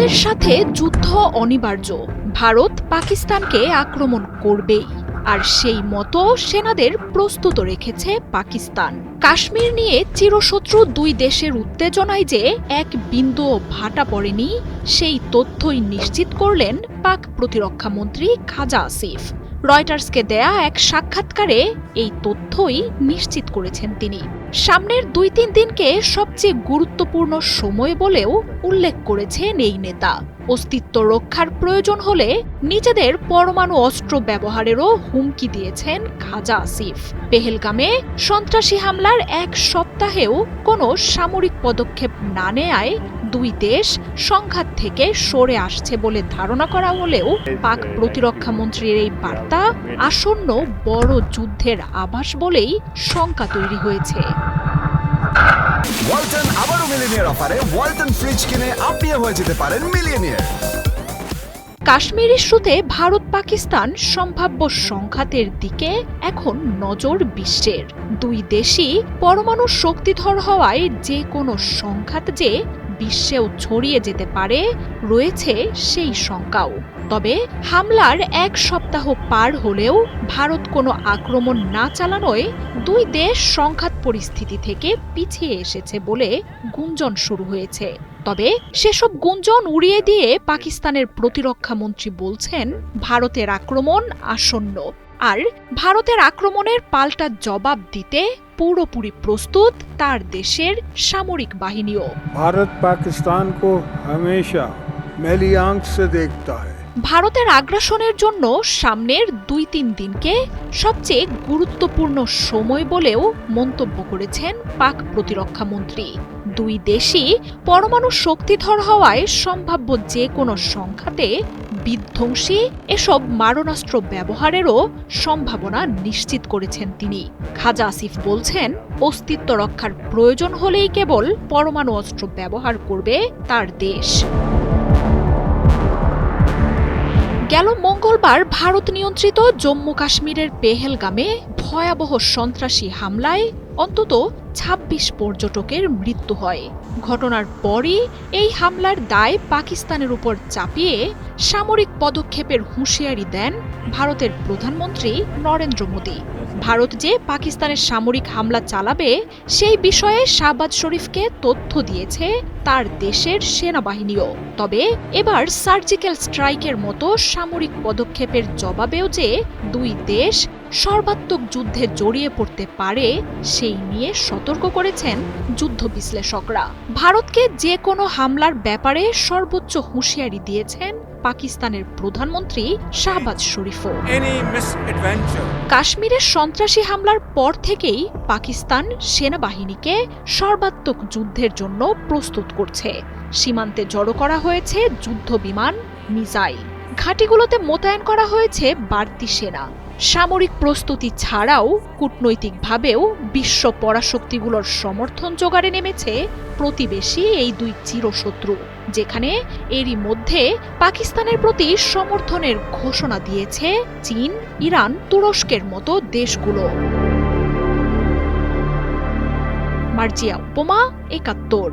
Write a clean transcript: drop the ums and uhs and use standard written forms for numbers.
কাশ্মীরের সাথে যুদ্ধ অনিবার্য। ভারত পাকিস্তানকে আক্রমণ করবেই, আর সেই মতো সেনাদের প্রস্তুত রেখেছে পাকিস্তান। কাশ্মীর নিয়ে চিরশত্রু দুই দেশের উত্তেজনায় যে এক বিন্দুও ভাটা পড়েনি, সেই তথ্যই নিশ্চিত করলেন পাক প্রতিরক্ষা মন্ত্রী খাজা আসিফ। রয়টার্সকে দেয়া এক সাক্ষাৎকারে এই তথ্যই নিশ্চিত করেছেন তিনি। সামনের ২-৩ দিনকে সবচেয়ে গুরুত্বপূর্ণ সময় বলেও উল্লেখ করেছেন এই নেতা। অস্তিত্ব রক্ষার প্রয়োজন হলে নিজেদের পরমাণু অস্ত্র ব্যবহারেরও হুমকি দিয়েছেন খাজা আসিফ। পেহেলগামে সন্ত্রাসী হামলার এক সপ্তাহেও কোনো সামরিক পদক্ষেপ না নেয়ায় দুই দেশ সংঘাত থেকে সরে আসছে বলে ধারণা করা হলেও পাক প্রতিরক্ষা মন্ত্রীর এই বার্তা আসন্ন বড় যুদ্ধের আভাস বলেই শঙ্কা তৈরি হয়েছে। ওয়ালটন আবারও মিলিয়নিয়ার অফারে ওয়ালটন ফ্রিজ কিনে আপনিও হয়ে যেতে পারেন মিলিয়নিয়ার। কাশ্মীর ইস্যুতে ভারত পাকিস্তান সম্ভাব্য সংঘাতের দিকে এখন নজর বিশ্বের। দুই দেশই পরমাণু শক্তিধর হওয়ায় যে কোনো সংঘাত যে বিশ্বেও ছড়িয়ে যেতে পারে রয়েছে সেই শঙ্কাও। তবে হামলার এক সপ্তাহ পার হলেও ভারত কোনো আক্রমণ না চালানোয় দুই দেশ সংঘাত পরিস্থিতি থেকে পিছিয়ে এসেছে বলে গুঞ্জন শুরু হয়েছে। তবে সেসব গুঞ্জন উড়িয়ে দিয়ে পাকিস্তানের প্রতিরক্ষা মন্ত্রী বলছেন ভারতের আক্রমণ আসন্ন, আর ভারতের আক্রমণের পাল্টা জবাব দিতে পুরোপুরি প্রস্তুত তার দেশের সামরিক বাহিনীও। ভারত পাকিস্তান কো হমেশা মেলি আঁখ সে দেখতা হ্যায়। ভারতের আগ্রাসনের জন্য সামনের ২-৩ দিনকে সবচেয়ে গুরুত্বপূর্ণ সময় বলেও মন্তব্য করেছেন পাক প্রতিরক্ষা মন্ত্রী। দুই দেশই পরমাণু শক্তিধর হওয়ায় সম্ভাব্য যে কোনো সংঘাতে বিধ্বংসী এসব মারণাস্ত্র ব্যবহারেরও সম্ভাবনা নিশ্চিত করেছেন তিনি। খাজা আসিফ বলছেন, অস্তিত্ব রক্ষার প্রয়োজন হলেই কেবল পরমাণু অস্ত্র ব্যবহার করবে তার দেশ। গেল মঙ্গলবার ভারত নিয়ন্ত্রিত জম্মু কাশ্মীরের পেহেলগামে ভয়াবহ সন্ত্রাসী হামলায় অন্তত ২৬ পর্যটকের মৃত্যু হয়। ঘটনার পরই এই হামলার দায় পাকিস্তানের উপর চাপিয়ে সামরিক পদক্ষেপের হুঁশিয়ারি দেন ভারতের প্রধানমন্ত্রী নরেন্দ্র মোদী। ভারত যে পাকিস্তানের সামরিক হামলা চালাবে সেই বিষয়ে শাহবাজ শরীফকে তথ্য দিয়েছে তার দেশের সেনাবাহিনীও। তবে এবার সার্জিক্যাল স্ট্রাইকের মতো সামরিক পদক্ষেপের জবাবেও যে দুই দেশ সর্বাত্মক যুদ্ধে জড়িয়ে পড়তে পারে সেই নিয়ে সতর্ক করেছেন যুদ্ধ বিশ্লেষকরা। ভারতকে যে কোনো হামলার ব্যাপারে সর্বোচ্চ হুঁশিয়ারি দিয়েছেন পাকিস্তানের প্রধানমন্ত্রী শাহবাজ শরীফও। কাশ্মীরের সন্ত্রাসী হামলার পর থেকেই পাকিস্তান সেনাবাহিনীকে সর্বাত্মক যুদ্ধের জন্য প্রস্তুত করছে। সীমান্তে জড়ো করা হয়েছে যুদ্ধ বিমান, মিসাইল, ঘাঁটিগুলোতে মোতায়েন করা হয়েছে বাড়তি সেনা। সামরিক প্রস্তুতি ছাড়াও কূটনৈতিকভাবেও বিশ্ব পরাশক্তিগুলোর সমর্থন জোগাড়ে নেমেছে প্রতিবেশী এই দুই চিরশত্রু, যেখানে এরই মধ্যে পাকিস্তানের প্রতি সমর্থনের ঘোষণা দিয়েছে চীন, ইরান, তুরস্কের মতো দেশগুলো। মার্জিয়া উপমা, ৭১।